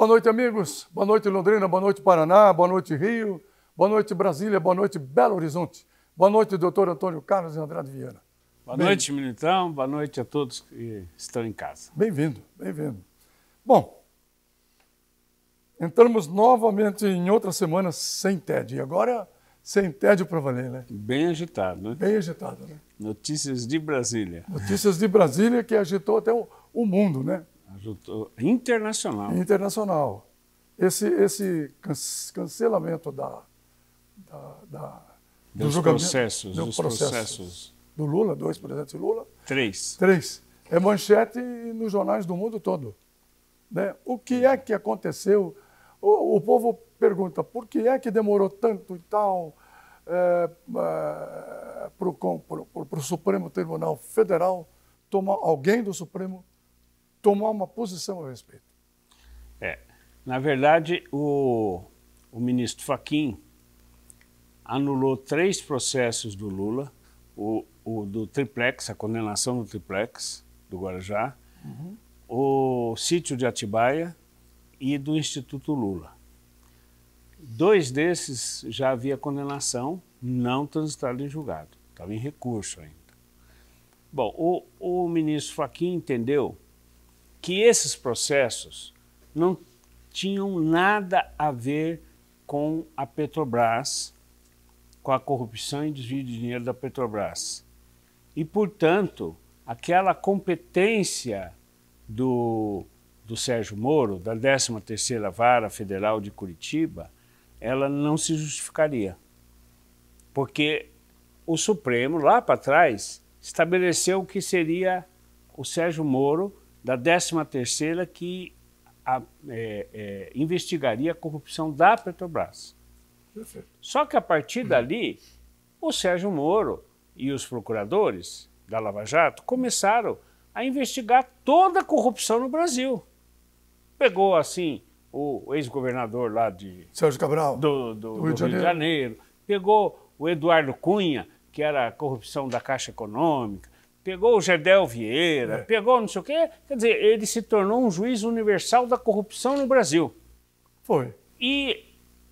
Boa noite, amigos. Boa noite, Londrina. Boa noite, Paraná. Boa noite, Rio. Boa noite, Brasília. Boa noite, Belo Horizonte. Boa noite, doutor Antônio Carlos Andrade Viana. Boa noite, Militão. Boa noite a todos que estão em casa. Bem-vindo, bem-vindo. Bom, entramos novamente em outra semana sem tédio. E agora, sem tédio para valer, né? Bem agitado, né? Bem agitado, né? Notícias de Brasília. Notícias de Brasília que agitou até o mundo, né? Agitou internacional. Internacional. Esse cancelamento do julgamento, dos processos do Lula, do ex-presidente Lula. Três. É manchete nos jornais do mundo todo. Né? O que é que aconteceu? O povo pergunta, por que é que demorou tanto e tal para o Supremo Tribunal Federal alguém do Supremo tomar uma posição a respeito? Na verdade, o ministro Fachin anulou 3 processos do Lula, o do triplex, a condenação do triplex do Guarujá, o sítio de Atibaia e do Instituto Lula. 2 desses já havia condenação, não transitado em julgado, estava em recurso ainda. Bom, o ministro Fachin entendeu que esses processos não tinham nada a ver com a Petrobras, com a corrupção e desvio de dinheiro da Petrobras. E, portanto, aquela competência do Sérgio Moro, da 13ª Vara Federal de Curitiba, ela não se justificaria. Porque o Supremo, lá para trás, estabeleceu que seria o Sérgio Moro, da 13ª, que investigaria a corrupção da Petrobras. Perfeito. Só que a partir dali, o Sérgio Moro e os procuradores da Lava Jato começaram a investigar toda a corrupção no Brasil. Pegou, assim, o ex-governador lá de Sérgio Cabral, do Rio de Janeiro, pegou o Eduardo Cunha, que era a corrupção da Caixa Econômica, pegou o Gedel Vieira, pegou não sei o quê. Quer dizer, ele se tornou um juiz universal da corrupção no Brasil. Foi. E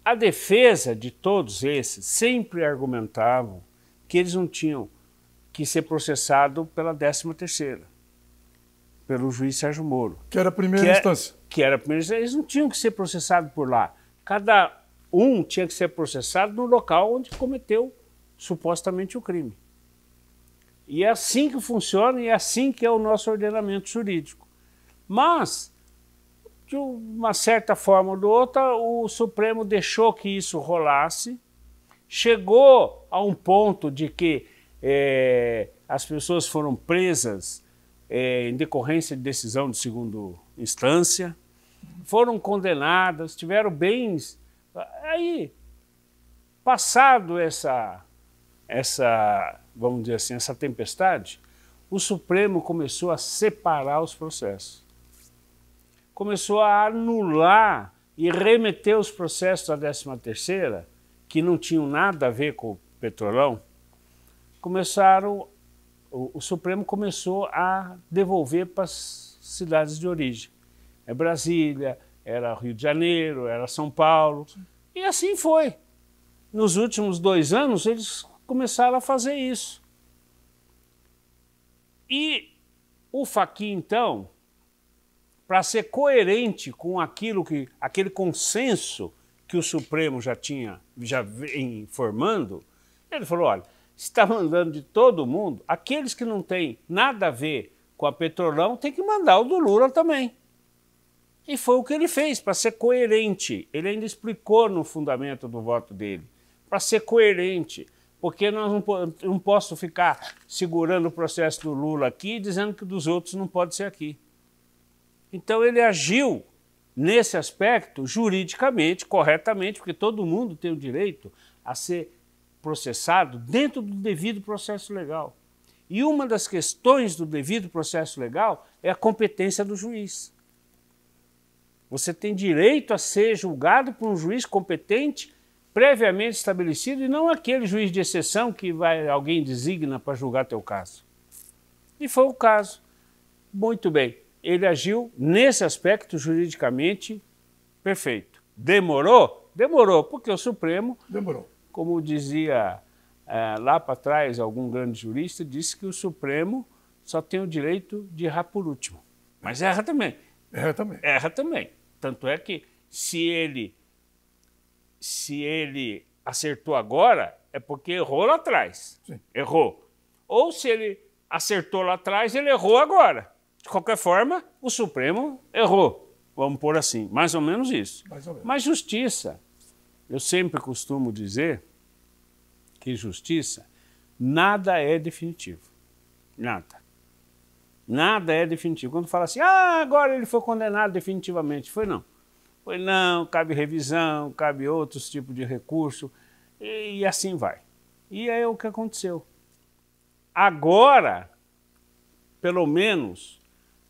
a defesa de todos esses sempre argumentavam que eles não tinham que ser processados pela 13ª, pelo juiz Sérgio Moro. Que era a primeira instância. Que era a primeira instância. Eles não tinham que ser processados por lá. Cada um tinha que ser processado no local onde cometeu supostamente o crime. E é assim que funciona e é assim que é o nosso ordenamento jurídico. Mas, de uma certa forma ou de outra, o Supremo deixou que isso rolasse, chegou a um ponto de que as pessoas foram presas em decorrência de decisão de segunda instância, foram condenadas, tiveram bens. Aí, passado vamos dizer assim, essa tempestade, o Supremo começou a separar os processos. Começou a anular e remeter os processos da 13ª, que não tinham nada a ver com o Petrolão, o Supremo começou a devolver para as cidades de origem. É Brasília, era Rio de Janeiro, era São Paulo, e assim foi. Nos últimos 2 anos, eles começaram a fazer isso. E o Fachin, então, para ser coerente com aquele consenso que o Supremo já vem formando, ele falou, olha, se está mandando de todo mundo, aqueles que não têm nada a ver com a Petrolão tem que mandar o do Lula também. E foi o que ele fez, para ser coerente. Ele ainda explicou no fundamento do voto dele, para ser coerente, porque nós não posso ficar segurando o processo do Lula aqui e dizendo que dos outros não pode ser aqui. Então ele agiu nesse aspecto juridicamente, corretamente, porque todo mundo tem o direito a ser processado dentro do devido processo legal. E uma das questões do devido processo legal é a competência do juiz. Você tem direito a ser julgado por um juiz competente, previamente estabelecido, e não aquele juiz de exceção que alguém designa para julgar teu caso. E foi o caso. Muito bem, ele agiu nesse aspecto juridicamente Perfeito. Demorou? Demorou, porque o Supremo, Demorou. como dizia lá para trás algum grande jurista, disse que o Supremo só tem o direito de errar por último. Mas erra também. Erra também. Erra também. Tanto é que se ele acertou agora, é porque errou lá atrás. Sim. Errou. Ou se ele acertou lá atrás, ele errou agora. De qualquer forma, o Supremo errou. Vamos pôr assim, mais ou menos isso. Mais ou menos. Mas justiça, eu sempre costumo dizer que justiça, nada é definitivo. Nada. Nada é definitivo. Quando fala assim, agora ele foi condenado definitivamente. Foi não. Foi não, cabe revisão, cabe outros tipos de recurso, e assim vai. E é o que aconteceu. Agora, pelo menos,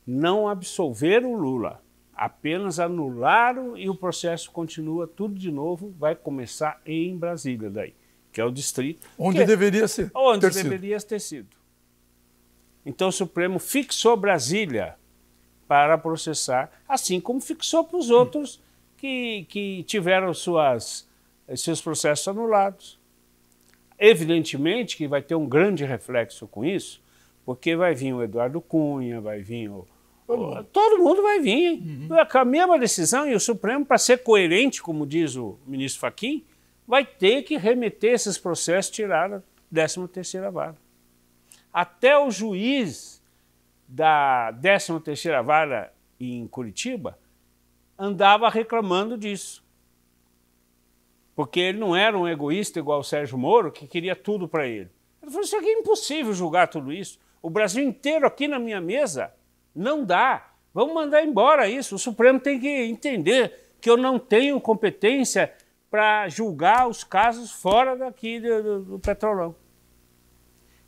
não absolveram o Lula. Apenas anularam e o processo continua tudo de novo, vai começar em Brasília daí, que é o distrito. Onde deveria ser. Onde deveria ter sido. Então o Supremo fixou Brasília para processar, assim como fixou para os outros que tiveram seus processos anulados. Evidentemente que vai ter um grande reflexo com isso, porque vai vir o Eduardo Cunha, vai vir todo mundo vai vir. Com a mesma decisão, e o Supremo, para ser coerente, como diz o ministro Fachin, vai ter que remeter esses processos e tirar a 13ª vara. Até o juiz da 13ª vara em Curitiba andava reclamando disso. Porque ele não era um egoísta igual o Sérgio Moro, que queria tudo para ele. Ele falou, isso aqui é impossível julgar tudo isso. O Brasil inteiro aqui na minha mesa, não dá. Vamos mandar embora isso. O Supremo tem que entender que eu não tenho competência para julgar os casos fora daqui do Petrolão.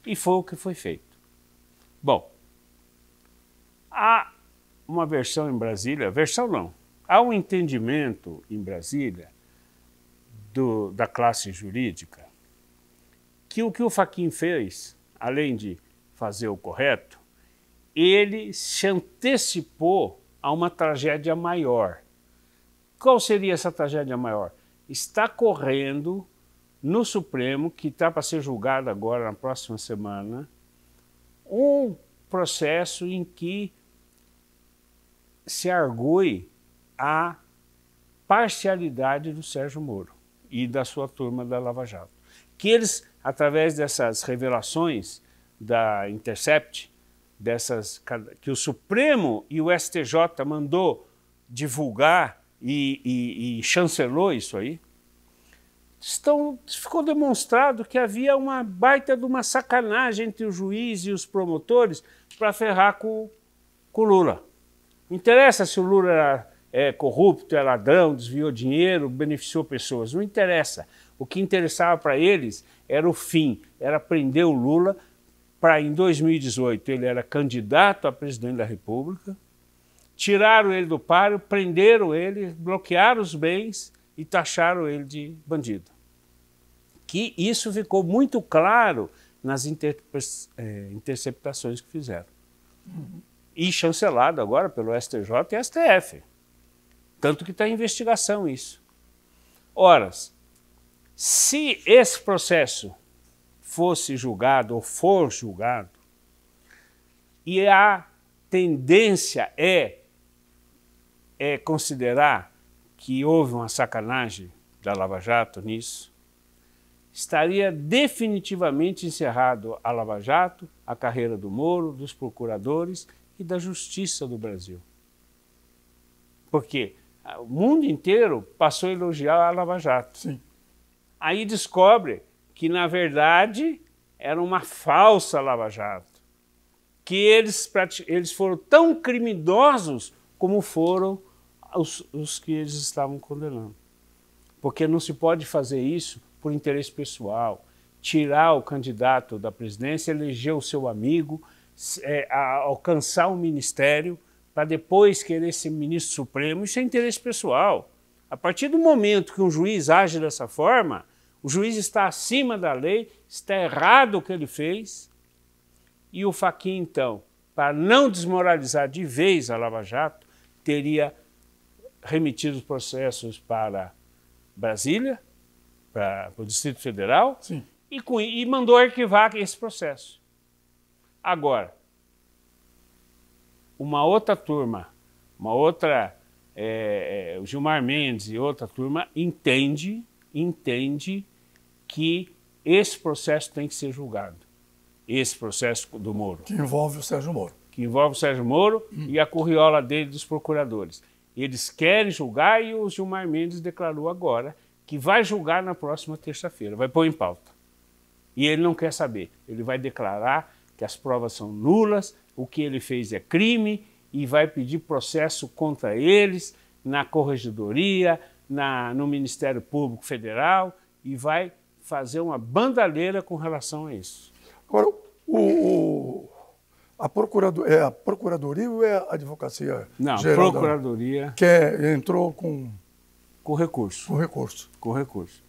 E foi o que foi feito. Bom, há uma versão em Brasília, versão não, há um entendimento em Brasília da classe jurídica que o Fachin fez, além de fazer o correto, ele se antecipou a uma tragédia maior. Qual seria essa tragédia maior? Está correndo no Supremo, que está para ser julgado agora na próxima semana, um processo em que se argue a parcialidade do Sérgio Moro e da sua turma da Lava Jato. Que eles, através dessas revelações da Intercept, que o Supremo e o STJ mandou divulgar e chancelou isso aí, ficou demonstrado que havia uma baita de uma sacanagem entre o juiz e os promotores para ferrar com o Lula. Não interessa se o Lula era corrupto, é ladrão, desviou dinheiro, beneficiou pessoas, não interessa. O que interessava para eles era o fim, era prender o Lula para, em 2018, ele era candidato a presidente da República, tiraram ele do páreo, prenderam ele, bloquearam os bens e taxaram ele de bandido. Que isso ficou muito claro nas interceptações que fizeram. E chancelado agora pelo STJ e STF. Tanto que está em investigação isso. Ora, se esse processo fosse julgado ou for julgado, e a tendência é considerar que houve uma sacanagem da Lava Jato nisso, estaria definitivamente encerrado a Lava Jato, a carreira do Moro, dos procuradores e da justiça do Brasil. Porque o mundo inteiro passou a elogiar a Lava Jato. Sim. Aí descobre que, na verdade, era uma falsa Lava Jato. Que eles foram tão criminosos como foram os que eles estavam condenando. Porque não se pode fazer isso por interesse pessoal, tirar o candidato da presidência, eleger o seu amigo, alcançar um ministério, para depois querer ser ministro supremo, isso é interesse pessoal. A partir do momento que um juiz age dessa forma, o juiz está acima da lei, está errado o que ele fez, e o Fachin, então, para não desmoralizar de vez a Lava Jato, teria remetidos processos para Brasília, para o Distrito Federal, Sim. E mandou arquivar esse processo. Agora, uma outra turma, o Gilmar Mendes e outra turma entende que esse processo tem que ser julgado. Esse processo do Moro. Que envolve o Sérgio Moro. Que envolve o Sérgio Moro e a curriola dele dos procuradores. Eles querem julgar e o Gilmar Mendes declarou agora que vai julgar na próxima terça-feira, vai pôr em pauta. E ele não quer saber. Ele vai declarar que as provas são nulas, o que ele fez é crime e vai pedir processo contra eles na Corregedoria, no Ministério Público Federal e vai fazer uma bandalheira com relação a isso. Agora, a Procuradoria ou é a Advocacia Não, Geral? Procuradoria... Que entrou com recurso. Com recurso. Com recurso.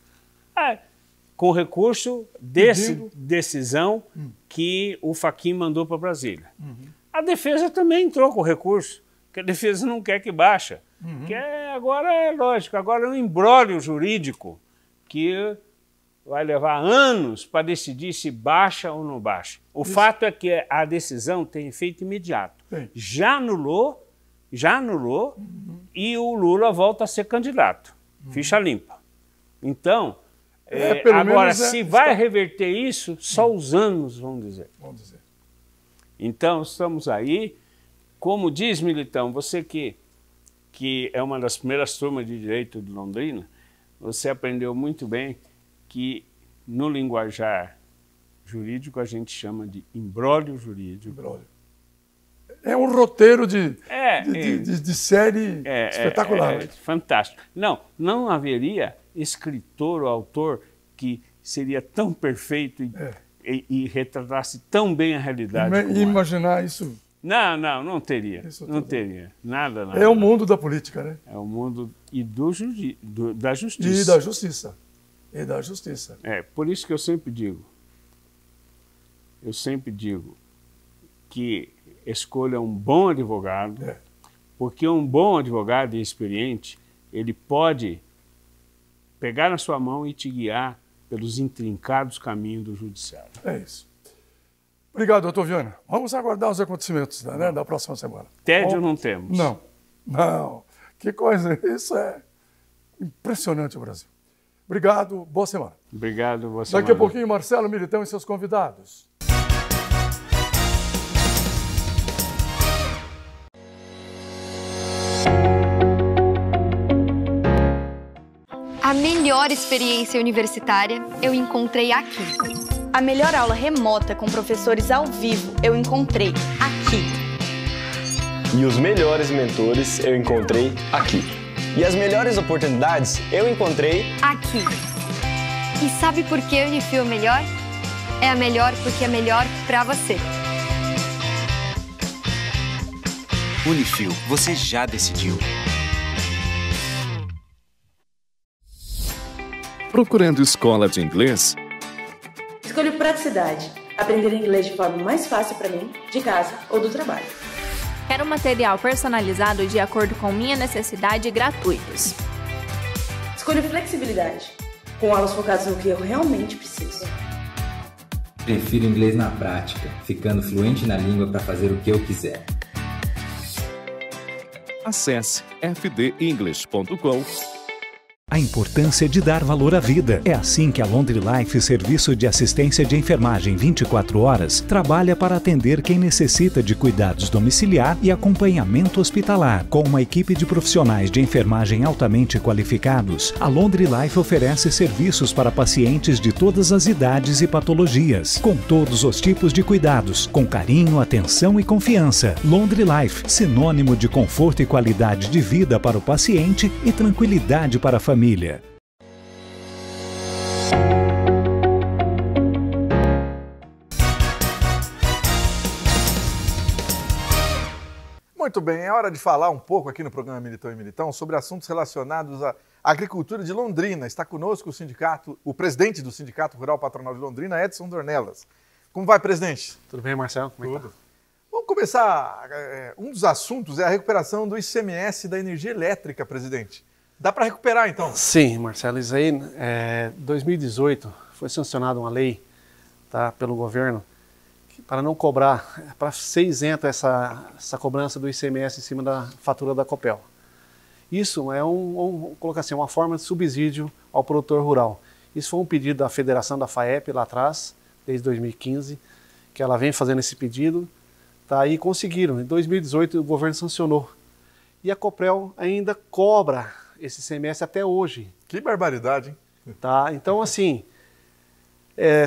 Com recurso decisão que o Fachin mandou para Brasília. A defesa também entrou com recurso, porque a defesa não quer que baixa. Agora é lógico, agora é um imbróglio jurídico que vai levar anos para decidir se baixa ou não baixa. O fato é que a decisão tem efeito imediato. Sim. Já anulou e o Lula volta a ser candidato. Ficha limpa. Então, agora, se vai reverter isso, só os anos vão dizer. Então, estamos aí. Como diz Militão, você que é uma das primeiras turmas de Direito de Londrina, você aprendeu muito bem que no linguajar jurídico a gente chama de imbróglio jurídico. É um roteiro de série espetacular. Fantástico. Não haveria escritor ou autor que seria tão perfeito e retratasse tão bem a realidade. Imaginar isso... Não teria. Não teria. Nada. É o mundo da política, né? É o mundo da justiça. E da justiça. Por isso que eu sempre digo que escolha um bom advogado, porque um bom advogado e experiente, ele pode pegar na sua mão e te guiar pelos intrincados caminhos do judiciário. É isso. Obrigado, doutor Viana. Vamos aguardar os acontecimentos da próxima semana. Tédio não temos. Não. Que coisa, isso é impressionante o Brasil. Obrigado, boa semana. Obrigado, boa semana. Daqui a pouquinho, Marcelo Militão e seus convidados. A melhor experiência universitária eu encontrei aqui. A melhor aula remota com professores ao vivo eu encontrei aqui. E os melhores mentores eu encontrei aqui. E as melhores oportunidades eu encontrei aqui. E sabe por que a Unifil é melhor? É a melhor porque é melhor para você. Unifil, você já decidiu. Procurando escola de inglês? Escolho praticidade. Aprender inglês de forma mais fácil para mim, de casa ou do trabalho. Quero material personalizado de acordo com minha necessidade e gratuitos. Escolho flexibilidade. Com aulas focadas no que eu realmente preciso. Prefiro inglês na prática, ficando fluente na língua para fazer o que eu quiser. Acesse fdenglish.com. A importância de dar valor à vida. É assim que a Laundry Life, serviço de assistência de enfermagem 24 horas, trabalha para atender quem necessita de cuidados domiciliar e acompanhamento hospitalar. Com uma equipe de profissionais de enfermagem altamente qualificados, a Laundry Life oferece serviços para pacientes de todas as idades e patologias, com todos os tipos de cuidados, com carinho, atenção e confiança. Laundry Life, sinônimo de conforto e qualidade de vida para o paciente e tranquilidade para a família. Muito bem, é hora de falar um pouco aqui no programa Militão e Militão sobre assuntos relacionados à agricultura de Londrina. Está conosco o presidente do Sindicato Rural Patronal de Londrina, Edson Dornelas. Como vai, presidente? Tudo bem, Marcelo? Como é que tá? Vamos começar. Um dos assuntos é a recuperação do ICMS da energia elétrica, presidente. Dá para recuperar, então? Sim, Marcelo. Isso aí, em 2018, foi sancionada uma lei, tá, pelo governo para não cobrar, para ser isento essa cobrança do ICMS em cima da fatura da Copel. Isso é colocar assim, uma forma de subsídio ao produtor rural. Isso foi um pedido da Federação da FAEP lá atrás, desde 2015, que ela vem fazendo esse pedido, tá, e conseguiram. Em 2018 o governo sancionou. E a Copel ainda cobra esse ICMS até hoje. Que barbaridade, hein? Tá, então assim,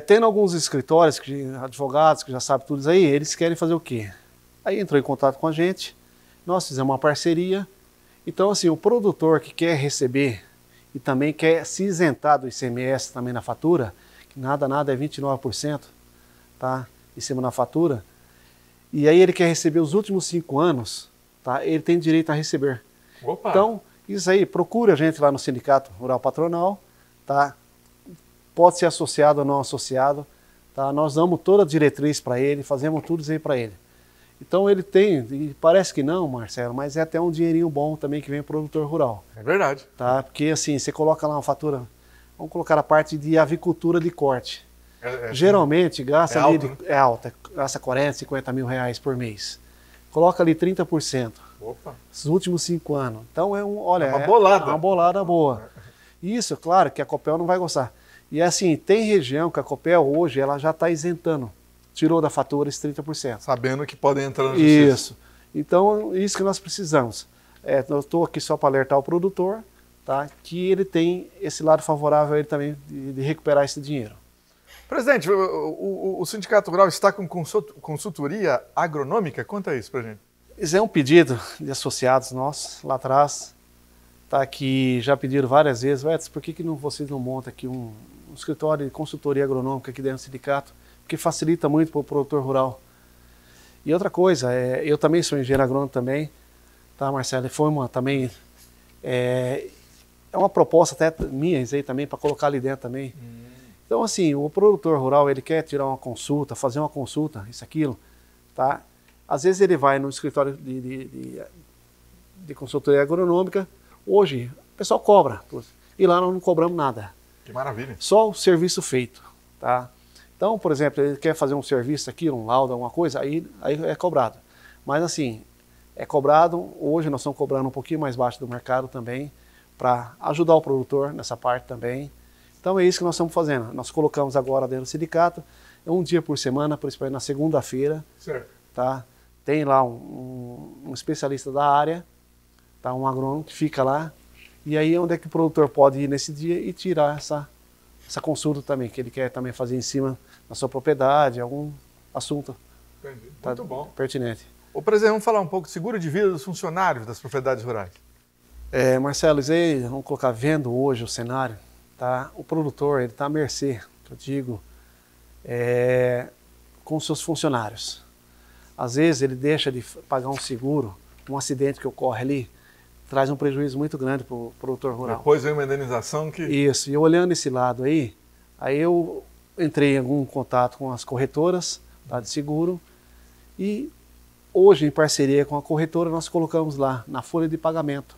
tendo alguns escritórios, advogados que já sabem tudo isso aí, eles querem fazer o quê? Aí entrou em contato com a gente, nós fizemos uma parceria. Então assim, o produtor que quer receber e também quer se isentar do ICMS também na fatura, que nada é 29%, tá, em cima da fatura, e aí ele quer receber os últimos 5 anos, tá, ele tem direito a receber. Opa. Então, isso aí, procura a gente lá no Sindicato Rural Patronal, tá? Pode ser associado ou não associado, tá? Nós damos toda a diretriz para ele, fazemos tudo isso aí para ele. Então ele tem, e parece que não, Marcelo, mas é até um dinheirinho bom também que vem pro produtor rural. É verdade. Tá? Porque assim, você coloca lá uma fatura, vamos colocar a parte de avicultura de corte. Geralmente gasta ali, alto, né? É alta, gasta 40, 50 mil reais por mês. Coloca ali 30%. Opa. Os últimos 5 anos. Então olha, uma bolada. É uma bolada boa. Isso, claro, que a Copel não vai gostar. E assim, tem região que a Copel hoje ela já está isentando. Tirou da fatura esses 30%. Sabendo que podem entrar na justiça. Isso. Então, isso que nós precisamos. Eu estou aqui só para alertar o produtor, tá, que ele tem esse lado favorável a ele também de recuperar esse dinheiro. Presidente, o Sindicato Rural está com consultoria agronômica? Conta isso para gente. Isso é um pedido de associados nossos lá atrás, tá, que já pediram várias vezes, Edson, por que vocês não montam aqui um escritório de consultoria agronômica aqui dentro do sindicato? Porque facilita muito para o produtor rural. E outra coisa, eu também sou engenheiro agrônomo também, tá, Marcelo? E foi também, é uma proposta até minha isso aí também, para colocar ali dentro também. Então assim, o produtor rural, ele quer tirar uma consulta, fazer uma consulta, isso, aquilo, tá? Às vezes ele vai no escritório de consultoria agronômica, hoje o pessoal cobra, e lá nós não cobramos nada. Que maravilha. Só o serviço feito, tá? Então, por exemplo, ele quer fazer um serviço aqui, um laudo, alguma coisa, aí é cobrado. Mas assim, é cobrado, hoje nós estamos cobrando um pouquinho mais baixo do mercado também, para ajudar o produtor nessa parte também. Então é isso que nós estamos fazendo. Nós colocamos agora dentro do sindicato, um dia por semana, principalmente na segunda-feira. Certo. Tá? Tem lá um especialista da área, tá? Um agrônomo que fica lá, e aí onde é que o produtor pode ir nesse dia e tirar essa consulta também, que ele quer também fazer em cima da sua propriedade, algum assunto. Entendi. Tá, muito bom. Pertinente. Ô, presidente, vamos falar um pouco de seguro de vida dos funcionários das propriedades rurais. Marcelo, isso aí, vamos colocar, vendo hoje o cenário, tá? O produtor ele está à mercê, que eu digo, com seus funcionários. Às vezes ele deixa de pagar um seguro, um acidente que ocorre ali, traz um prejuízo muito grande para o produtor rural. Depois vem uma indenização que... Isso, e olhando esse lado aí eu entrei em algum contato com as corretoras, tá, de seguro, e hoje, em parceria com a corretora, nós colocamos lá na folha de pagamento.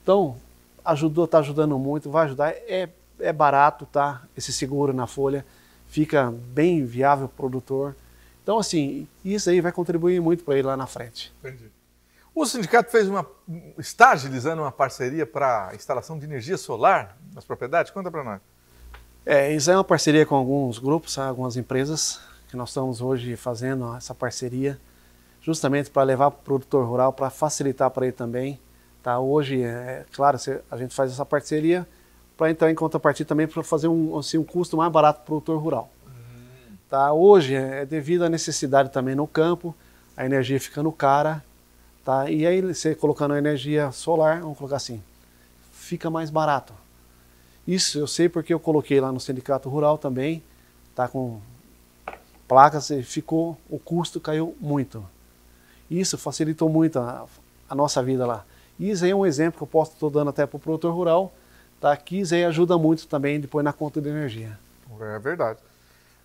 Então, está ajudando muito, vai ajudar, é barato, tá, esse seguro na folha, fica bem viável para o produtor. Então, assim, isso aí vai contribuir muito para ele lá na frente. Entendi. O sindicato está agilizando uma parceria para a instalação de energia solar nas propriedades? Conta para nós. Isso é uma parceria com alguns grupos, algumas empresas, que nós estamos hoje fazendo essa parceria, justamente para levar para o produtor rural, para facilitar para ele também. Tá? Hoje, claro, a gente faz essa parceria para entrar em contrapartida também para fazer um custo mais barato para o produtor rural. Tá? Hoje, devido à necessidade também no campo, a energia ficando cara, tá? E aí você colocando a energia solar, vamos colocar assim, fica mais barato. Isso eu sei porque eu coloquei lá no Sindicato Rural também, tá, com placas, e o custo caiu muito. Isso facilitou muito a nossa vida lá. E isso aí é um exemplo que eu estou dando até para o produtor rural, tá, que isso aí ajuda muito também depois na conta de energia. É verdade.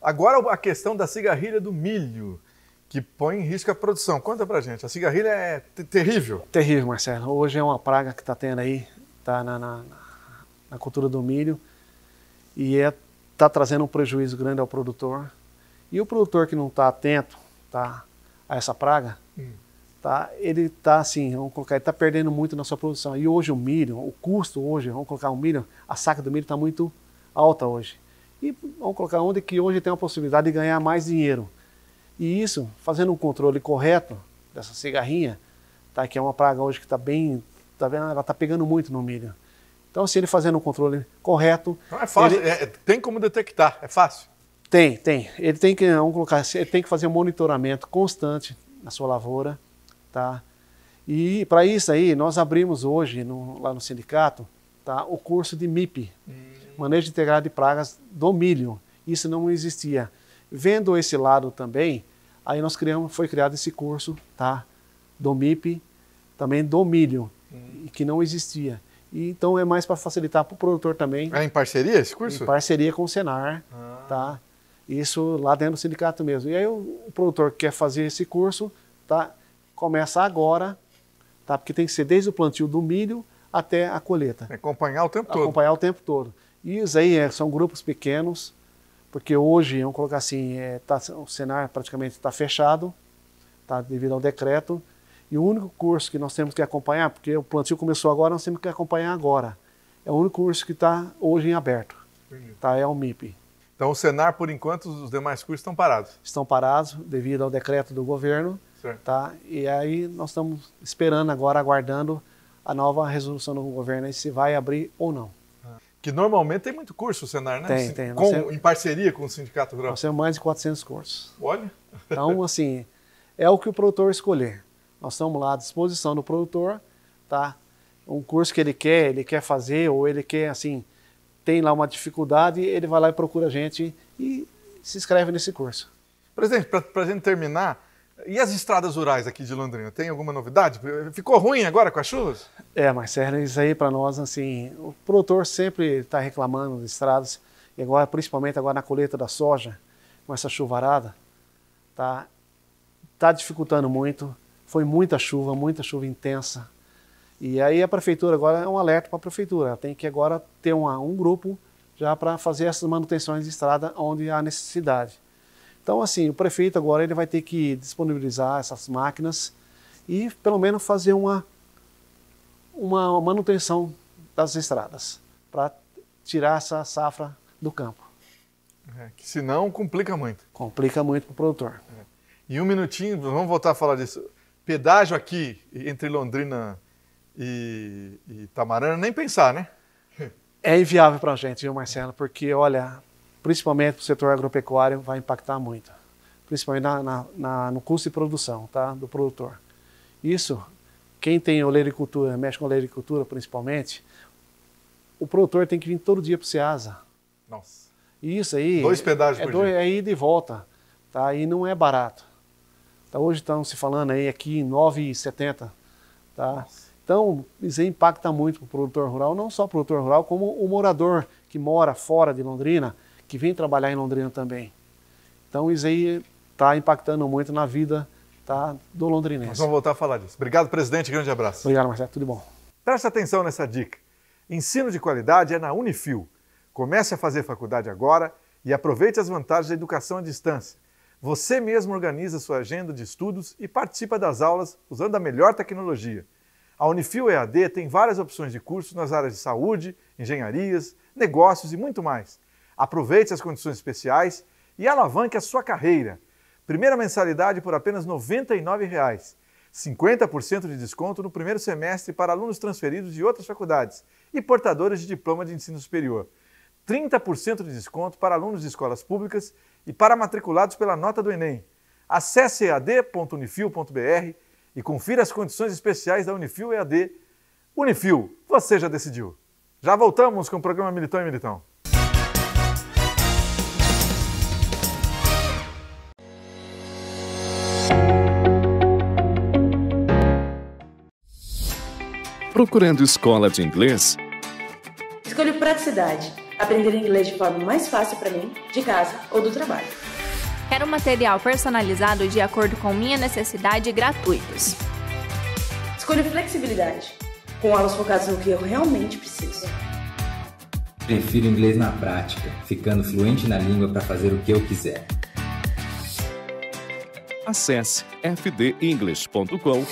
Agora a questão da cigarrilha do milho, que põe em risco a produção. Conta pra gente, a cigarrilha é terrível. Terrível, Marcelo. Hoje é uma praga que está tendo aí, tá na cultura do milho, e está trazendo um prejuízo grande ao produtor. E o produtor que não está atento, tá, a essa praga, tá, ele está assim, vamos colocar, ele está perdendo muito na sua produção. E hoje o milho, o custo hoje, vamos colocar o milho, a saca do milho está muito alta hoje. E vamos colocar onde que hoje tem a possibilidade de ganhar mais dinheiro. E isso, fazendo um controle correto dessa cigarrinha, tá, que é uma praga hoje que está bem, tá vendo, ela está pegando muito no milho. Então, se ele fazendo um controle correto... Não é fácil, tem como detectar, é fácil? Tem. Ele tem que, vamos colocar, ele tem que fazer um monitoramento constante na sua lavoura, tá? E para isso aí, nós abrimos hoje, lá no sindicato, tá, o curso de MIP, Manejo Integrado de Pragas do Milho. Isso não existia. Vendo esse lado também, aí foi criado esse curso, tá, do MIP, também do milho, que não existia. E, então é mais para facilitar para o produtor também. É em parceria esse curso? Em parceria com o Senar, tá? Isso lá dentro do sindicato mesmo. E aí o produtor que quer fazer esse curso, tá, começa agora, tá? Porque tem que ser desde o plantio do milho até a colheita. Acompanhar o tempo todo. Acompanhar o tempo todo. E isso aí são grupos pequenos, porque hoje, vamos colocar assim, o Senar praticamente está fechado, tá, devido ao decreto. E o único curso que nós temos que acompanhar, porque o plantio começou agora, nós temos que acompanhar agora. É o único curso que está hoje em aberto, tá, é o MIP. Então o Senar, por enquanto, os demais cursos estão parados? Estão parados devido ao decreto do governo, tá? E aí nós estamos esperando agora, aguardando a nova resolução do governo, se vai abrir ou não. Que normalmente tem muito curso o Senar, né? Tem. Em parceria com o Sindicato Rural? Nós temos mais de 400 cursos. Olha! Então, assim, é o que o produtor escolher. Nós estamos lá à disposição do produtor, tá? Um curso que ele quer fazer, ou ele quer, assim, tem lá uma dificuldade, ele vai lá e procura a gente e se inscreve nesse curso. Presidente, para a gente terminar, e as estradas rurais aqui de Londrina, tem alguma novidade? Ficou ruim agora com as chuvas? Marcelo, isso aí para nós, assim, o produtor sempre está reclamando das estradas, e agora, principalmente agora na colheita da soja, com essa chuvarada, tá dificultando muito. Foi muita chuva intensa. E aí a prefeitura agora é um alerta para a prefeitura. Ela tem que agora ter um grupo já para fazer essas manutenções de estrada onde há necessidade. Então, assim, o prefeito agora ele vai ter que disponibilizar essas máquinas e pelo menos fazer uma manutenção das estradas para tirar essa safra do campo. Que senão complica muito. Complica muito para o produtor. E um minutinho, vamos voltar a falar disso. Pedágio aqui entre Londrina e Itamarana, nem pensar, né? É inviável para a gente, viu, Marcelo? Porque, olha, principalmente para o setor agropecuário vai impactar muito. Principalmente no custo de produção, tá, do produtor. Isso, quem tem olericultura, mexe com olericultura principalmente, o produtor tem que vir todo dia para o Ceasa. Nossa. Isso aí... 2 pedágios por dia. É ida e volta, tá? E não é barato. Tá, hoje estão se falando aí aqui em 9,70, tá? Então, isso aí impacta muito para o produtor rural, não só o produtor rural, como o morador que mora fora de Londrina, que vem trabalhar em Londrina também. Então, isso aí está impactando muito na vida, tá, do londrinense. Nós vamos voltar a falar disso. Obrigado, presidente. Grande abraço. Obrigado, Marcelo. Tudo bom. Preste atenção nessa dica. Ensino de qualidade é na Unifil. Comece a fazer faculdade agora e aproveite as vantagens da educação à distância. Você mesmo organiza sua agenda de estudos e participa das aulas usando a melhor tecnologia. A Unifil EAD tem várias opções de cursos nas áreas de saúde, engenharias, negócios e muito mais. Aproveite as condições especiais e alavanque a sua carreira. Primeira mensalidade por apenas R$ 99,00. 50% de desconto no primeiro semestre para alunos transferidos de outras faculdades e portadores de diploma de ensino superior. 30% de desconto para alunos de escolas públicas e para matriculados pela nota do Enem. Acesse ead.unifil.br e confira as condições especiais da Unifil EAD. Unifil, você já decidiu. Já voltamos com o programa Militão e Militão. Procurando escola de inglês? Escolho praticidade. Aprender inglês de forma mais fácil para mim, de casa ou do trabalho. Quero material personalizado de acordo com minha necessidade e gratuitos. Escolho flexibilidade, com aulas focadas no que eu realmente preciso. Prefiro inglês na prática, ficando fluente na língua para fazer o que eu quiser. Acesse fdenglish.com.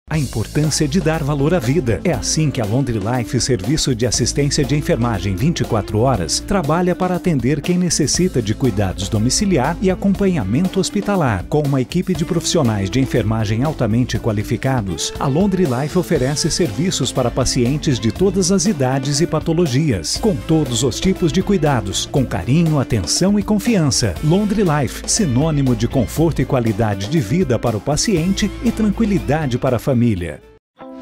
A importância de dar valor à vida. É assim que a Laundry Life, serviço de assistência de enfermagem 24 horas, trabalha para atender quem necessita de cuidados domiciliar e acompanhamento hospitalar. Com uma equipe de profissionais de enfermagem altamente qualificados, a Laundry Life oferece serviços para pacientes de todas as idades e patologias, com todos os tipos de cuidados, com carinho, atenção e confiança. Laundry Life, sinônimo de conforto e qualidade de vida para o paciente e tranquilidade para a família.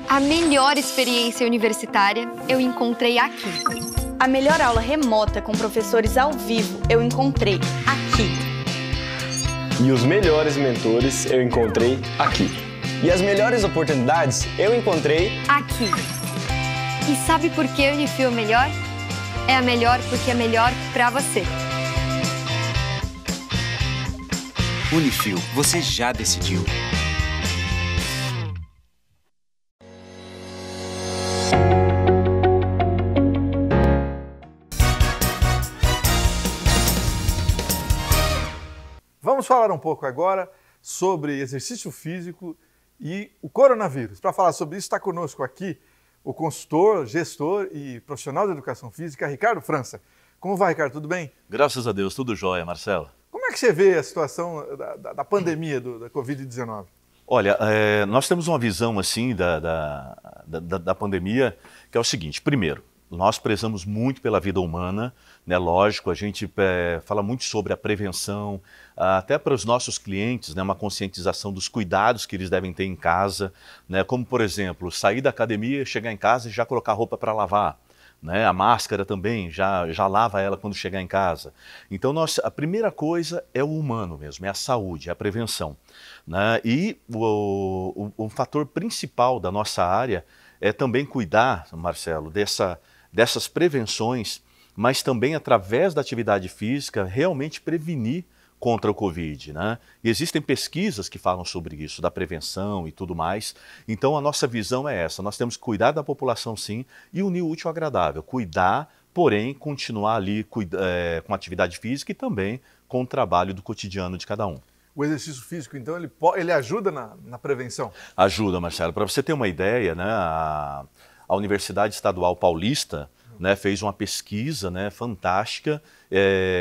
A melhor experiência universitária eu encontrei aqui. A melhor aula remota com professores ao vivo eu encontrei aqui. E os melhores mentores eu encontrei aqui. E as melhores oportunidades eu encontrei aqui. E sabe por que a Unifil é melhor? É a melhor porque é melhor para você. Unifil, você já decidiu. Vamos falar um pouco agora sobre exercício físico e o coronavírus. Para falar sobre isso, está conosco aqui o consultor, gestor e profissional de educação física, Ricardo França. Como vai, Ricardo? Tudo bem? Graças a Deus, tudo jóia, Marcelo. Como é que você vê a situação da pandemia da Covid-19? Olha, nós temos uma visão assim da pandemia que é o seguinte: primeiro, nós prezamos muito pela vida humana, né? Lógico, a gente fala muito sobre a prevenção, até para os nossos clientes, né? Uma conscientização dos cuidados que eles devem ter em casa, né? Como, por exemplo, sair da academia, chegar em casa e já colocar roupa para lavar. Né? A máscara também, já lava ela quando chegar em casa. Então, a primeira coisa é o humano mesmo, é a saúde, é a prevenção. Né? E o fator principal da nossa área é também cuidar, Marcelo, dessas prevenções, mas também através da atividade física realmente prevenir contra o Covid, né? E existem pesquisas que falam sobre isso, da prevenção e tudo mais. Então a nossa visão é essa, nós temos que cuidar da população sim e unir o útil ao agradável. Cuidar, porém continuar ali com atividade física e também com o trabalho do cotidiano de cada um. O exercício físico, então, ele ajuda na prevenção? Ajuda, Marcelo. Para você ter uma ideia, né, a Universidade Estadual Paulista, né, fez uma pesquisa, né, fantástica,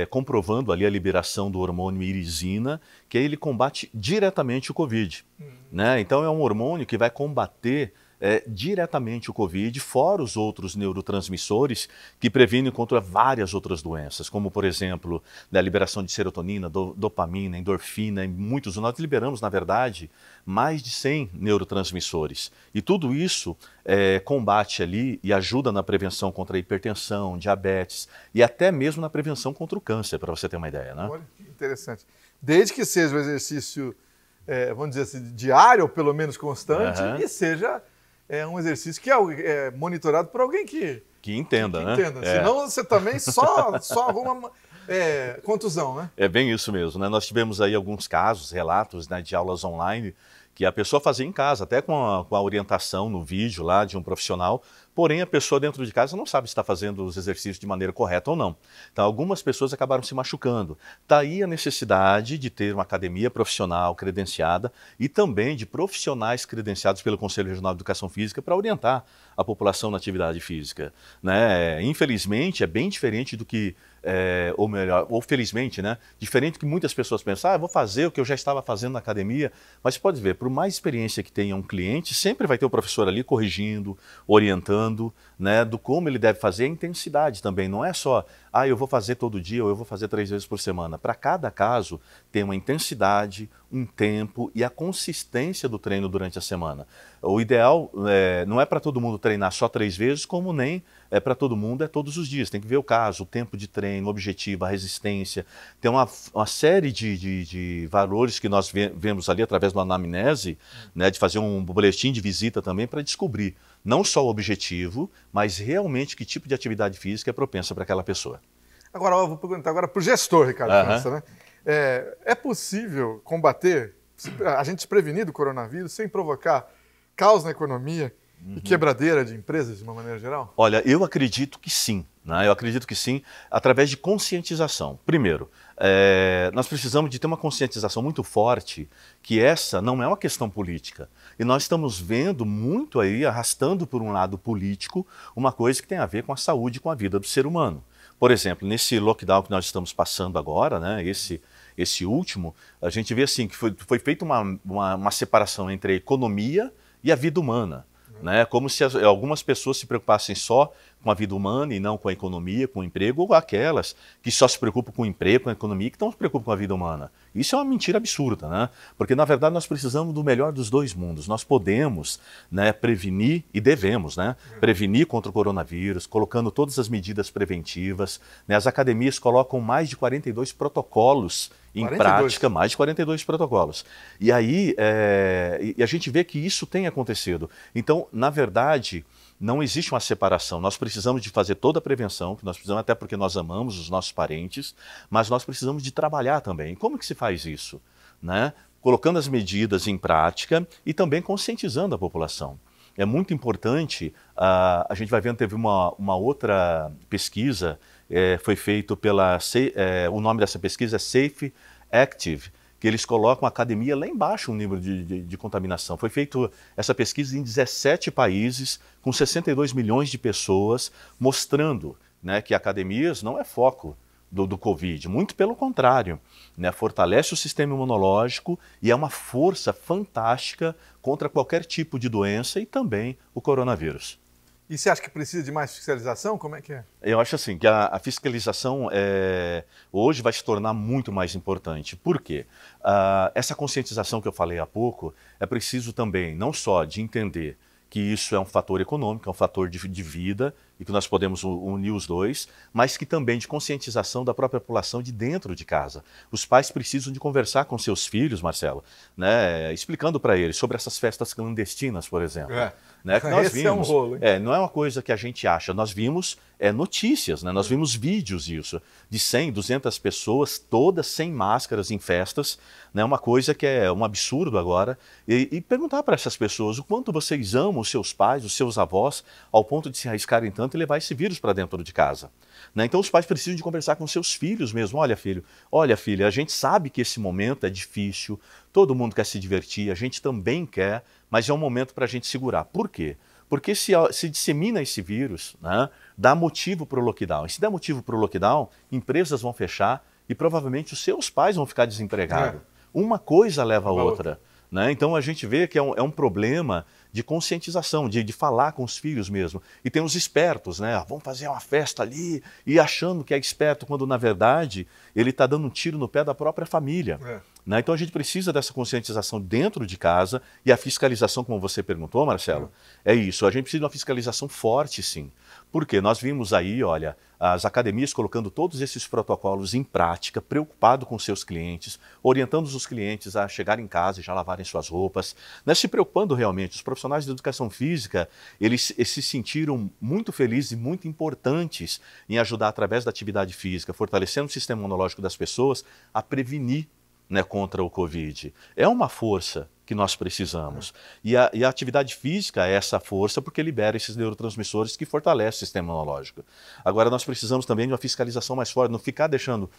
comprovando ali a liberação do hormônio irisina, que ele combate diretamente o Covid. Né? Então é um hormônio que vai combater diretamente o Covid, fora os outros neurotransmissores que previnem contra várias outras doenças, como, por exemplo, a liberação de serotonina, dopamina, endorfina, e muitos. Nós liberamos, na verdade, mais de 100 neurotransmissores. E tudo isso combate ali e ajuda na prevenção contra a hipertensão, diabetes e até mesmo na prevenção contra o câncer, para você ter uma ideia. Né? Olha, que interessante. Desde que seja um exercício, vamos dizer assim, diário ou pelo menos constante, e seja um exercício que é monitorado por alguém que entenda, né? Senão você também só arruma contusão, né? É bem isso mesmo, né? Nós tivemos aí alguns casos, relatos, né, de aulas online que a pessoa fazia em casa, até com a orientação no vídeo lá de um profissional, porém a pessoa dentro de casa não sabe se está fazendo os exercícios de maneira correta ou não. Então algumas pessoas acabaram se machucando. Daí a necessidade de ter uma academia profissional credenciada e também de profissionais credenciados pelo Conselho Regional de Educação Física para orientar a população na atividade física. Né? Infelizmente é bem diferente do que, ou melhor, ou felizmente, né? Diferente do que muitas pessoas pensam, vou fazer o que eu já estava fazendo na academia, mas você pode ver, por mais experiência que tenha um cliente, sempre vai ter o professor ali corrigindo, orientando, né, do como ele deve fazer, a intensidade também, não é só, eu vou fazer todo dia ou eu vou fazer 3 vezes por semana. Para cada caso, tem uma intensidade, um tempo e a consistência do treino durante a semana. O ideal não é para todo mundo treinar só 3 vezes, como nem é para todo mundo todos os dias. Tem que ver o caso, o tempo de treino, o objetivo, a resistência. Tem uma série de valores que nós vemos ali através da anamnese, né, de fazer um boletim de visita também para descobrir não só o objetivo, mas realmente que tipo de atividade física é propensa para aquela pessoa. Agora, eu vou perguntar agora para o gestor, Ricardo França, né? É possível combater, a gente se prevenir do coronavírus sem provocar caos na economia e quebradeira de empresas de uma maneira geral? Olha, eu acredito que sim. Né? Eu acredito que sim, através de conscientização. Primeiro, nós precisamos de ter uma conscientização muito forte que essa não é uma questão política. E nós estamos vendo muito aí, arrastando por um lado político, uma coisa que tem a ver com a saúde, com a vida do ser humano. Por exemplo, nesse lockdown que nós estamos passando agora, né, esse último, a gente vê assim que foi feita uma separação entre a economia e a vida humana. Né? Como se algumas pessoas se preocupassem só com a vida humana e não com a economia, com o emprego, ou aquelas que só se preocupam com o emprego, com a economia, que não se preocupam com a vida humana. Isso é uma mentira absurda, né? Porque, na verdade, nós precisamos do melhor dos dois mundos. Nós podemos, né, prevenir, e devemos, né, prevenir contra o coronavírus, colocando todas as medidas preventivas. Né? As academias colocam mais de 42 protocolos em prática, mais de 42 protocolos. E aí, a gente vê que isso tem acontecido. Então, na verdade, não existe uma separação. Nós precisamos de fazer toda a prevenção, que nós precisamos, até porque nós amamos os nossos parentes, mas nós precisamos de trabalhar também. Como que se faz isso? Né? Colocando as medidas em prática e também conscientizando a população. É muito importante, a gente vai vendo, teve uma outra pesquisa, foi feito pela, o nome dessa pesquisa é Safe Active, que eles colocam a academia lá embaixo, o nível de contaminação. Foi feita essa pesquisa em 17 países, com 62 milhões de pessoas, mostrando, né, que academias não é foco do Covid, muito pelo contrário, né, fortalece o sistema imunológico e é uma força fantástica contra qualquer tipo de doença e também o coronavírus. E você acha que precisa de mais fiscalização? Como é que é? Eu acho assim, que a fiscalização hoje vai se tornar muito mais importante. Por quê? Essa conscientização que eu falei há pouco, é preciso também, não só de entender que isso é um fator econômico, é um fator de vida, e que nós podemos unir os dois, mas que também de conscientização da própria população de dentro de casa. Os pais precisam de conversar com seus filhos, Marcelo, né, explicando para eles sobre essas festas clandestinas, por exemplo. Né, que nós vimos, é um rolo, hein? Não é uma coisa que a gente acha, nós vimos notícias, né, nós vimos vídeos disso, de 100, 200 pessoas, todas sem máscaras em festas, né, uma coisa que é um absurdo agora, e perguntar para essas pessoas o quanto vocês amam os seus pais, os seus avós, ao ponto de se arriscarem tanto e levar esse vírus para dentro de casa. Né? Então os pais precisam de conversar com seus filhos mesmo. Olha, filho, olha, filha, a gente sabe que esse momento é difícil, todo mundo quer se divertir, a gente também quer, mas é um momento para a gente segurar. Por quê? Porque se dissemina esse vírus, né, dá motivo para o lockdown. E se der motivo para o lockdown, empresas vão fechar e provavelmente os seus pais vão ficar desempregados. Uma coisa leva a outra. Né? Então a gente vê que é um problema de conscientização, de falar com os filhos mesmo. E tem os espertos, né? Vão fazer uma festa ali e achando que é esperto, quando na verdade ele está dando um tiro no pé da própria família. Né? Então a gente precisa dessa conscientização dentro de casa e a fiscalização, como você perguntou, Marcelo, é isso. A gente precisa de uma fiscalização forte, sim. Porque nós vimos aí, olha, as academias colocando todos esses protocolos em prática, preocupado com seus clientes, orientando os clientes a chegar em casa e já lavarem suas roupas, né? Se preocupando realmente. Os profissionais de educação física, eles se sentiram muito felizes e muito importantes em ajudar através da atividade física, fortalecendo o sistema imunológico das pessoas a prevenir, né, contra o Covid. É uma força que nós precisamos. E a atividade física é essa força porque libera esses neurotransmissores que fortalecem o sistema imunológico. Agora nós precisamos também de uma fiscalização mais forte, não ficar deixando,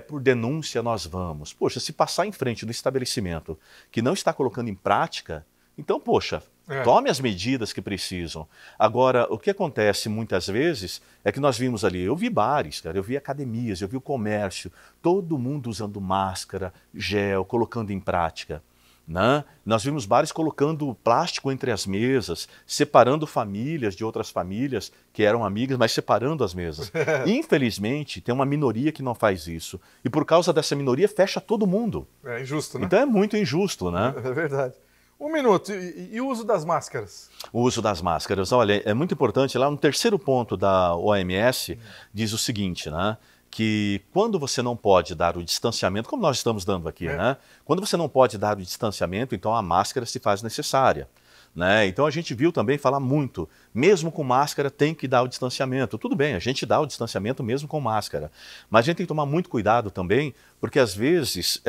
por denúncia nós vamos. Poxa, se passar em frente do estabelecimento que não está colocando em prática, então, poxa, tome as medidas que precisam. Agora, o que acontece muitas vezes é que nós vimos ali, eu vi bares, cara, eu vi academias, eu vi o comércio, todo mundo usando máscara, gel, colocando em prática. Né? Nós vimos bares colocando plástico entre as mesas, separando famílias de outras famílias que eram amigas, mas separando as mesas. Infelizmente, tem uma minoria que não faz isso. E por causa dessa minoria, fecha todo mundo. É injusto, né? Então é muito injusto, né? É verdade. Um minuto. E o uso das máscaras? O uso das máscaras. Olha, é muito importante. Lá no terceiro ponto da OMS, diz o seguinte, né? Que quando você não pode dar o distanciamento, como nós estamos dando aqui, né? Quando você não pode dar o distanciamento, então a máscara se faz necessária. né? Então a gente viu também falar muito, mesmo com máscara tem que dar o distanciamento. Tudo bem, a gente dá o distanciamento mesmo com máscara, mas a gente tem que tomar muito cuidado também, porque às vezes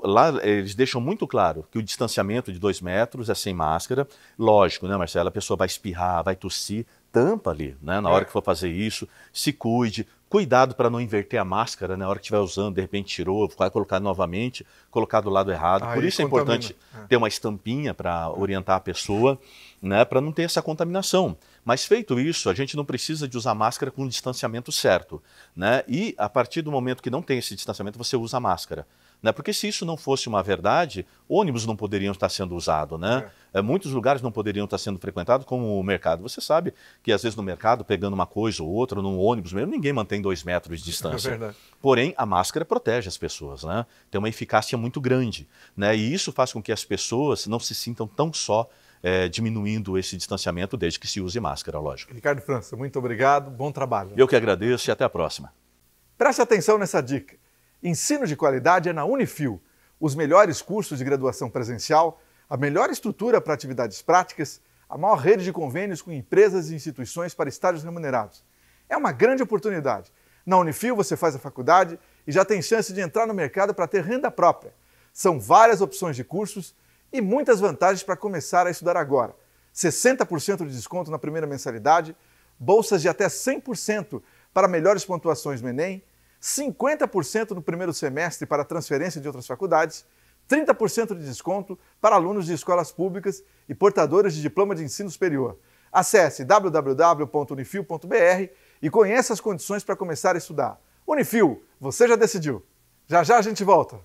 lá eles deixam muito claro que o distanciamento de 2 metros é sem máscara. Lógico, né, Marcelo? A pessoa vai espirrar, vai tossir, tampa ali, né? Na hora que for fazer isso, se cuide. Cuidado para não inverter a máscara, na hora que estiver usando, de repente tirou, vai colocar novamente, colocar do lado errado. Por isso é importante ter uma estampinha para orientar a pessoa, né, para não ter essa contaminação. Mas feito isso, a gente não precisa de usar máscara com o distanciamento certo, né? E a partir do momento que não tem esse distanciamento, você usa a máscara. Né? Porque se isso não fosse uma verdade, ônibus não poderiam estar sendo usados, né? Muitos lugares não poderiam estar sendo frequentados, como o mercado. Você sabe que às vezes no mercado, pegando uma coisa ou outra, no ônibus mesmo, ninguém mantém 2 metros de distância. É verdade. Porém, a máscara protege as pessoas, né? Tem uma eficácia muito grande, né? E isso faz com que as pessoas não se sintam tão só diminuindo esse distanciamento desde que se use máscara, lógico. Ricardo França, muito obrigado, bom trabalho. Eu que agradeço e até a próxima. Preste atenção nessa dica. Ensino de qualidade é na Unifil. Os melhores cursos de graduação presencial, a melhor estrutura para atividades práticas, a maior rede de convênios com empresas e instituições para estágios remunerados. É uma grande oportunidade. Na Unifil você faz a faculdade e já tem chance de entrar no mercado para ter renda própria. São várias opções de cursos e muitas vantagens para começar a estudar agora. 60% de desconto na primeira mensalidade, bolsas de até 100% para melhores pontuações no Enem, 50% no primeiro semestre para transferência de outras faculdades, 30% de desconto para alunos de escolas públicas e portadores de diploma de ensino superior. Acesse www.unifil.br e conheça as condições para começar a estudar. Unifil, você já decidiu. Já já a gente volta.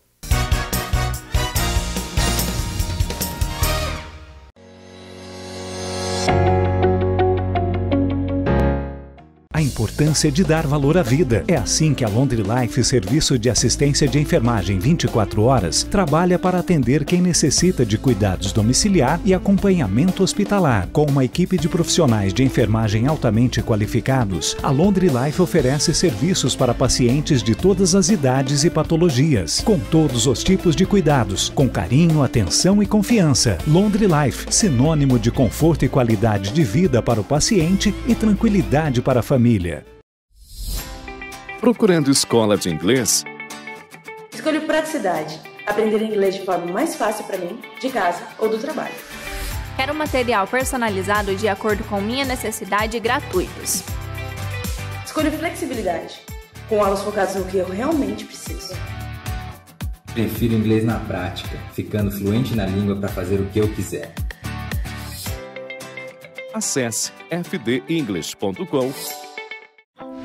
A importância de dar valor à vida. É assim que a Laundry Life, serviço de assistência de enfermagem 24 horas, trabalha para atender quem necessita de cuidados domiciliar e acompanhamento hospitalar. Com uma equipe de profissionais de enfermagem altamente qualificados, a Laundry Life oferece serviços para pacientes de todas as idades e patologias, com todos os tipos de cuidados, com carinho, atenção e confiança. Laundry Life, sinônimo de conforto e qualidade de vida para o paciente e tranquilidade para a família. Procurando escola de inglês? Escolho praticidade. Aprender inglês de forma mais fácil para mim, de casa ou do trabalho. Quero material personalizado de acordo com minha necessidade e gratuitos. Escolho flexibilidade. Com aulas focadas no que eu realmente preciso. Prefiro inglês na prática, ficando fluente na língua para fazer o que eu quiser. Acesse fdenglish.com.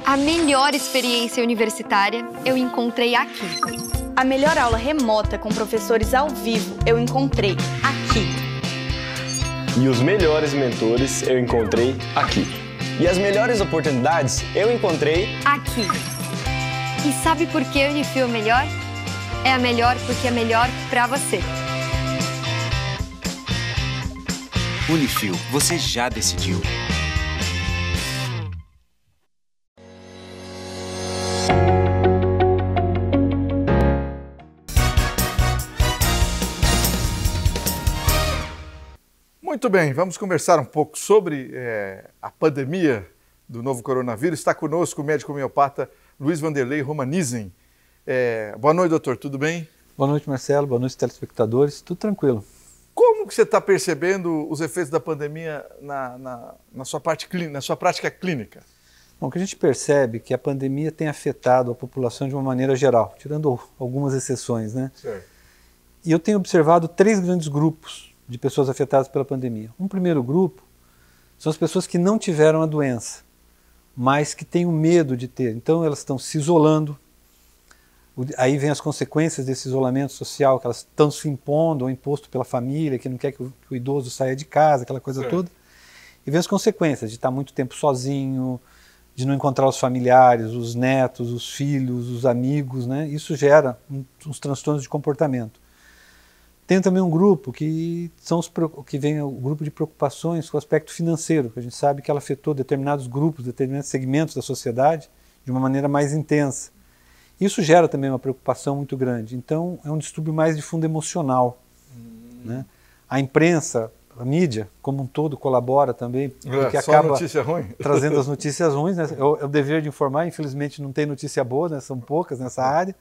A melhor experiência universitária eu encontrei aqui. A melhor aula remota com professores ao vivo eu encontrei aqui. E os melhores mentores eu encontrei aqui. E as melhores oportunidades eu encontrei aqui. E sabe por que a Unifil é melhor? É a melhor porque é melhor para você. Unifil, você já decidiu. Muito bem, vamos conversar um pouco sobre a pandemia do novo coronavírus. Está conosco o médico homeopata Luiz Vanderlei Romanizen. Boa noite, doutor, tudo bem? Boa noite, Marcelo, boa noite, telespectadores, tudo tranquilo. Como que você está percebendo os efeitos da pandemia na sua prática clínica? Bom, o que a gente percebe é que a pandemia tem afetado a população de uma maneira geral, tirando algumas exceções, né? Certo. E eu tenho observado 3 grandes grupos de pessoas afetadas pela pandemia. Um primeiro grupo são as pessoas que não tiveram a doença, mas que têm o medo de ter. Então elas estão se isolando, aí vem as consequências desse isolamento social, que elas estão se impondo ou imposto pela família, que não quer que o idoso saia de casa, aquela coisa toda. E vem as consequências de estar muito tempo sozinho, de não encontrar os familiares, os netos, os filhos, os amigos, né? Isso gera uns transtornos de comportamento. Tem também um grupo que vem o grupo de preocupações com o aspecto financeiro, que a gente sabe que ela afetou determinados grupos, determinados segmentos da sociedade de uma maneira mais intensa. Isso gera também uma preocupação muito grande. Então, é um distúrbio mais de fundo emocional. Né? A imprensa, a mídia, como um todo, colabora também, porque só acaba notícia ruim? trazendo as notícias ruins, né? É o dever de informar, infelizmente não tem notícia boa, né? São poucas nessa área,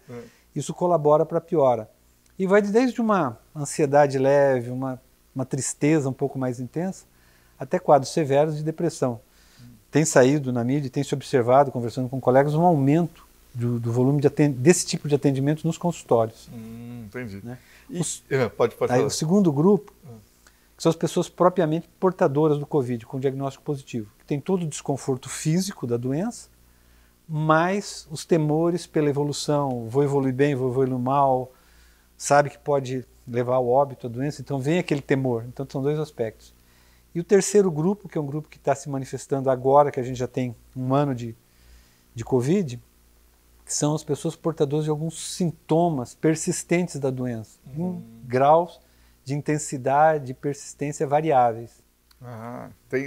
isso colabora para a piora. E vai desde uma ansiedade leve, uma tristeza um pouco mais intensa, até quadros severos de depressão. Tem saído na mídia, tem se observado, conversando com colegas, um aumento do volume desse tipo de atendimento nos consultórios. Entendi. Né? Pode falar. O segundo grupo, que são as pessoas propriamente portadoras do Covid, com diagnóstico positivo, que tem todo o desconforto físico da doença, mas os temores pela evolução, vou evoluir bem, vou evoluir mal, sabe que pode levar ao óbito a doença, então vem aquele temor. Então são dois aspectos. E o terceiro grupo, que é um grupo que está se manifestando agora, que a gente já tem um ano de Covid, que são as pessoas portadoras de alguns sintomas persistentes da doença, em graus de intensidade e persistência variáveis.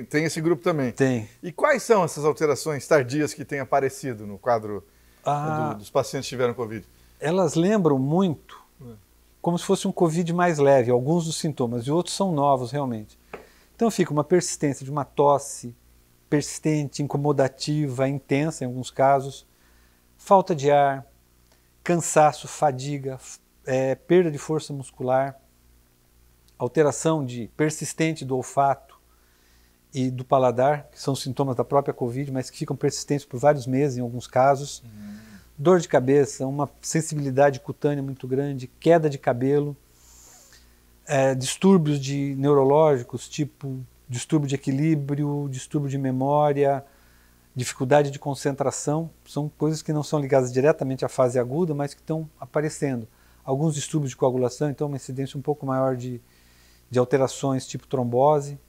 Tem esse grupo também? Tem. E quais são essas alterações tardias que têm aparecido no quadro dos pacientes que tiveram Covid? Elas lembram muito como se fosse um Covid mais leve, alguns dos sintomas, e outros são novos realmente. Então fica uma persistência de uma tosse persistente, incomodativa, intensa em alguns casos, falta de ar, cansaço, fadiga, perda de força muscular, alteração persistente do olfato e do paladar, que são sintomas da própria Covid, mas que ficam persistentes por vários meses em alguns casos, dor de cabeça, uma sensibilidade cutânea muito grande, queda de cabelo, distúrbios neurológicos, tipo distúrbio de equilíbrio, distúrbio de memória, dificuldade de concentração, são coisas que não são ligadas diretamente à fase aguda, mas que estão aparecendo. Alguns distúrbios de coagulação, então uma incidência um pouco maior de alterações tipo trombose,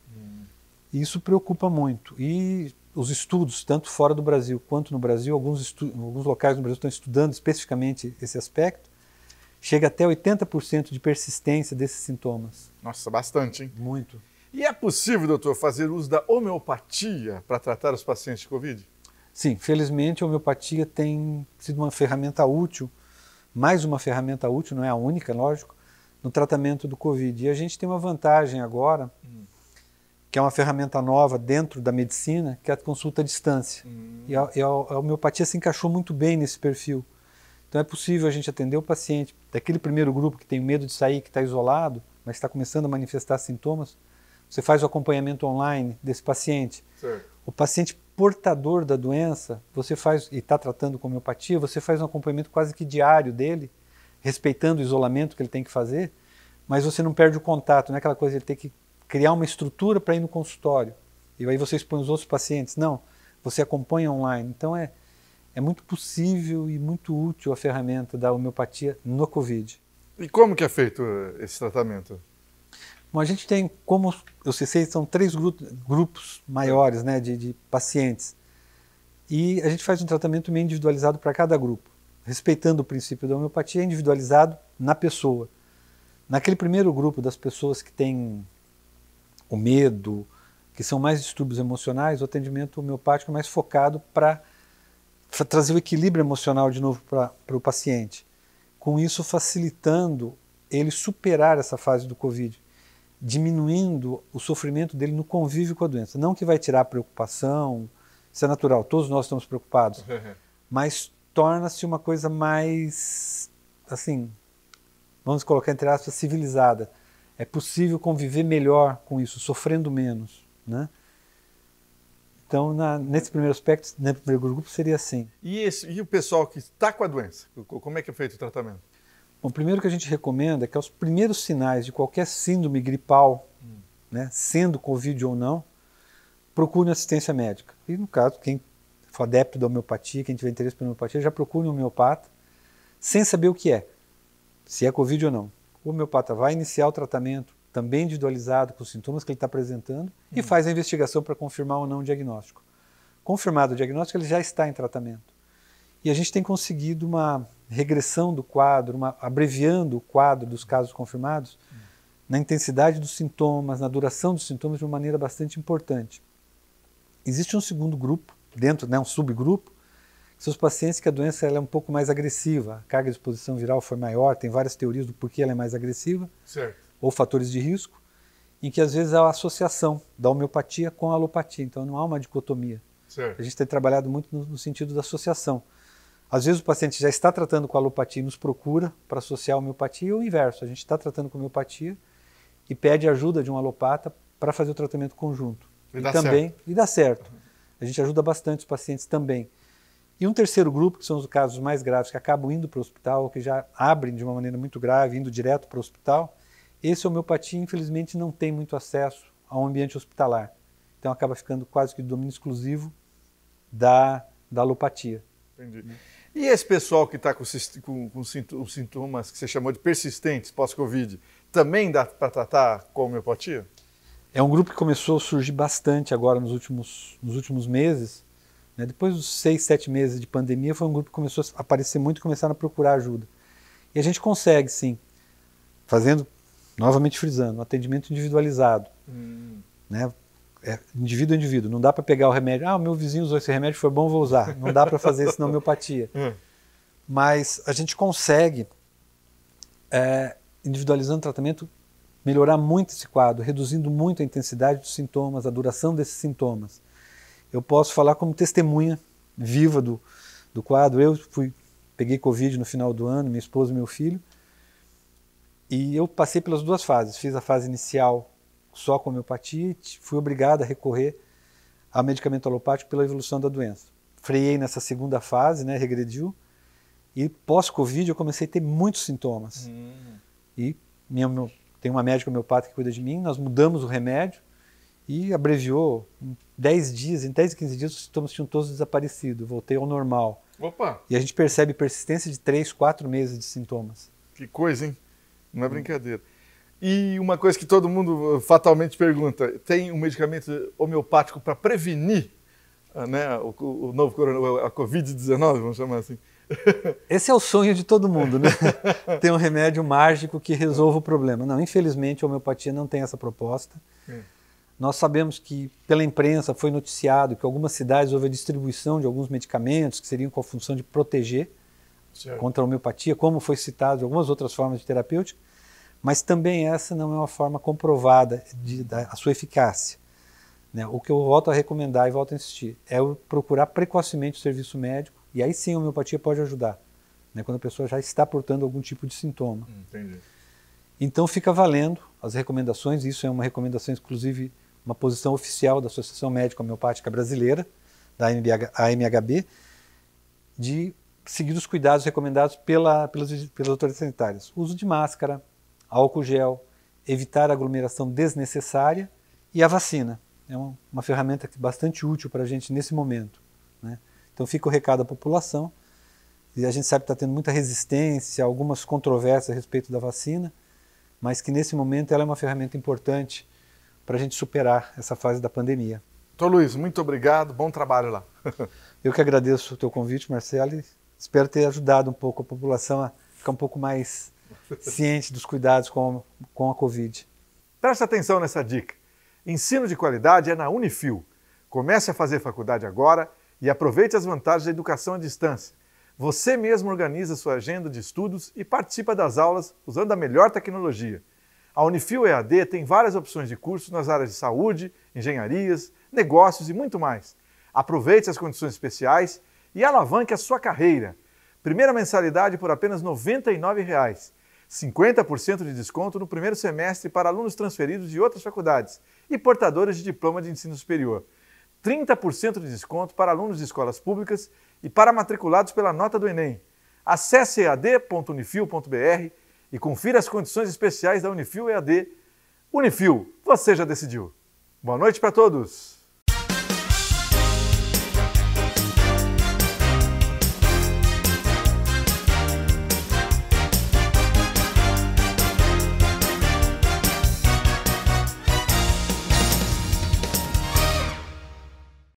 e isso preocupa muito. E os estudos, tanto fora do Brasil quanto no Brasil, alguns locais no Brasil estão estudando especificamente esse aspecto, chega até 80% de persistência desses sintomas. Nossa, bastante, hein? Muito. E é possível, doutor, fazer uso da homeopatia para tratar os pacientes de Covid? Sim, felizmente a homeopatia tem sido uma ferramenta útil, mais uma ferramenta útil, não é a única, lógico, no tratamento do Covid. E a gente tem uma vantagem agora, que é uma ferramenta nova dentro da medicina, que é a consulta à distância. E a homeopatia se encaixou muito bem nesse perfil. Então é possível a gente atender o paciente daquele primeiro grupo que tem medo de sair, que está isolado, mas está começando a manifestar sintomas. Você faz o acompanhamento online desse paciente. Certo. O paciente portador da doença, você faz, e está tratando com homeopatia, você faz um acompanhamento quase que diário dele, respeitando o isolamento que ele tem que fazer, mas você não perde o contato, não é aquela coisa de ele ter que criar uma estrutura para ir no consultório. E aí você expõe os outros pacientes. Não, você acompanha online. Então é muito possível e muito útil a ferramenta da homeopatia no Covid. E como que é feito esse tratamento? Bom, a gente tem, como eu sei, são 3 grupos maiores, né, de pacientes. E a gente faz um tratamento meio individualizado para cada grupo, respeitando o princípio da homeopatia, individualizado na pessoa. Naquele primeiro grupo das pessoas que têm o medo, que são mais distúrbios emocionais, o atendimento homeopático é mais focado para trazer o equilíbrio emocional de novo para o paciente. Com isso, facilitando ele superar essa fase do Covid, diminuindo o sofrimento dele no convívio com a doença. Não que vai tirar a preocupação, isso é natural, todos nós estamos preocupados, mas torna-se uma coisa mais, assim, vamos colocar entre aspas, civilizada. É possível conviver melhor com isso, sofrendo menos, né? Então, nesse primeiro aspecto, nesse primeiro grupo, seria assim. E o pessoal que está com a doença, como é que é feito o tratamento? Bom, primeiro que a gente recomenda é que aos primeiros sinais de qualquer síndrome gripal, né, sendo Covid ou não, procure assistência médica. E no caso, quem for adepto da homeopatia, quem tiver interesse pela homeopatia, já procure um homeopata, sem saber o que é, se é Covid ou não. O homeopata vai iniciar o tratamento, também individualizado com os sintomas que ele está apresentando, e faz a investigação para confirmar ou não o diagnóstico. Confirmado o diagnóstico, ele já está em tratamento. E a gente tem conseguido uma regressão do quadro, abreviando o quadro dos casos confirmados, na intensidade dos sintomas, na duração dos sintomas, de uma maneira bastante importante. Existe um segundo grupo, dentro, né, um subgrupo, que são os pacientes que a doença ela é um pouco mais agressiva, a carga de exposição viral foi maior, tem várias teorias do porquê ela é mais agressiva, certo, ou fatores de risco, em que às vezes há a associação da homeopatia com a alopatia, então não há uma dicotomia. Certo. A gente tem trabalhado muito no sentido da associação. Às vezes o paciente já está tratando com a alopatia e nos procura para associar a homeopatia, ou o inverso, a gente está tratando com a homeopatia e pede ajuda de um alopata para fazer o tratamento conjunto. E dá certo. A gente ajuda bastante os pacientes também. E um terceiro grupo, que são os casos mais graves, que acabam indo para o hospital, ou que já abrem de uma maneira muito grave, indo direto para o hospital, esse homeopatia, infelizmente, não tem muito acesso ao ambiente hospitalar. Então acaba ficando quase que domínio exclusivo da alopatia. Entendi. E esse pessoal que está com os sintomas que você chamou de persistentes pós-Covid, também dá para tratar com homeopatia? É um grupo que começou a surgir bastante agora nos últimos meses. Né? Depois dos 6, 7 meses de pandemia, foi um grupo que começou a aparecer muito e começaram a procurar ajuda. E a gente consegue, sim, fazendo, novamente frisando, um atendimento individualizado. Né? Indivíduo a indivíduo. Não dá para pegar o remédio, o meu vizinho usou esse remédio, foi bom, vou usar. Não dá para fazer isso na homeopatia. Mas a gente consegue, individualizando o tratamento, melhorar muito esse quadro, reduzindo muito a intensidade dos sintomas, a duração desses sintomas. Eu posso falar como testemunha viva do quadro. Eu peguei Covid no final do ano, minha esposa e meu filho, e eu passei pelas duas fases. Fiz a fase inicial só com homeopatia e fui obrigado a recorrer a medicamento alopático pela evolução da doença. Freiei nessa segunda fase, né, regrediu, e pós-Covid eu comecei a ter muitos sintomas. E tem uma médica homeopata que cuida de mim, nós mudamos o remédio e abreviou em 10 dias, em 10 a 15 dias os sintomas tinham todos desaparecido, voltei ao normal. Opa! E a gente percebe persistência de 3, 4 meses de sintomas. Que coisa, hein? Não é brincadeira. E uma coisa que todo mundo fatalmente pergunta, tem um medicamento homeopático para prevenir, né, o novo a Covid-19, vamos chamar assim? Esse é o sonho de todo mundo, né? Tem um remédio mágico que resolva o problema. Não, infelizmente a homeopatia não tem essa proposta. Nós sabemos que pela imprensa foi noticiado que em algumas cidades houve a distribuição de alguns medicamentos que seriam com a função de proteger contra a homeopatia, como foi citado de algumas outras formas de terapêutica, mas também essa não é uma forma comprovada da sua eficácia. Né? O que eu volto a recomendar e volto a insistir é procurar precocemente o serviço médico, e aí sim a homeopatia pode ajudar, né? Quando a pessoa já está portando algum tipo de sintoma. Entendi. Então fica valendo as recomendações, isso é uma recomendação exclusiva, uma posição oficial da Associação Médica Homeopática Brasileira, da AMHB, de seguir os cuidados recomendados pelas autoridades sanitárias. Uso de máscara, álcool gel, evitar a aglomeração desnecessária e a vacina. É uma ferramenta bastante útil para a gente nesse momento. Né? Então fica o recado à população. E a gente sabe que está tendo muita resistência, algumas controvérsias a respeito da vacina, mas que nesse momento ela é uma ferramenta importante para a gente superar essa fase da pandemia. Doutor Luiz, muito obrigado, bom trabalho lá. Eu que agradeço o teu convite, Marcelo, e espero ter ajudado um pouco a população a ficar um pouco mais ciente dos cuidados com a Covid. Preste atenção nessa dica. Ensino de qualidade é na Unifil. Comece a fazer faculdade agora e aproveite as vantagens da educação à distância. Você mesmo organiza sua agenda de estudos e participa das aulas usando a melhor tecnologia. A Unifil EAD tem várias opções de cursos nas áreas de saúde, engenharias, negócios e muito mais. Aproveite as condições especiais e alavanque a sua carreira. Primeira mensalidade por apenas R$ 99,00. 50% de desconto no primeiro semestre para alunos transferidos de outras faculdades e portadores de diploma de ensino superior. 30% de desconto para alunos de escolas públicas e para matriculados pela nota do Enem. Acesse ead.unifil.br e confira as condições especiais da Unifil EAD. Unifil, você já decidiu. Boa noite para todos!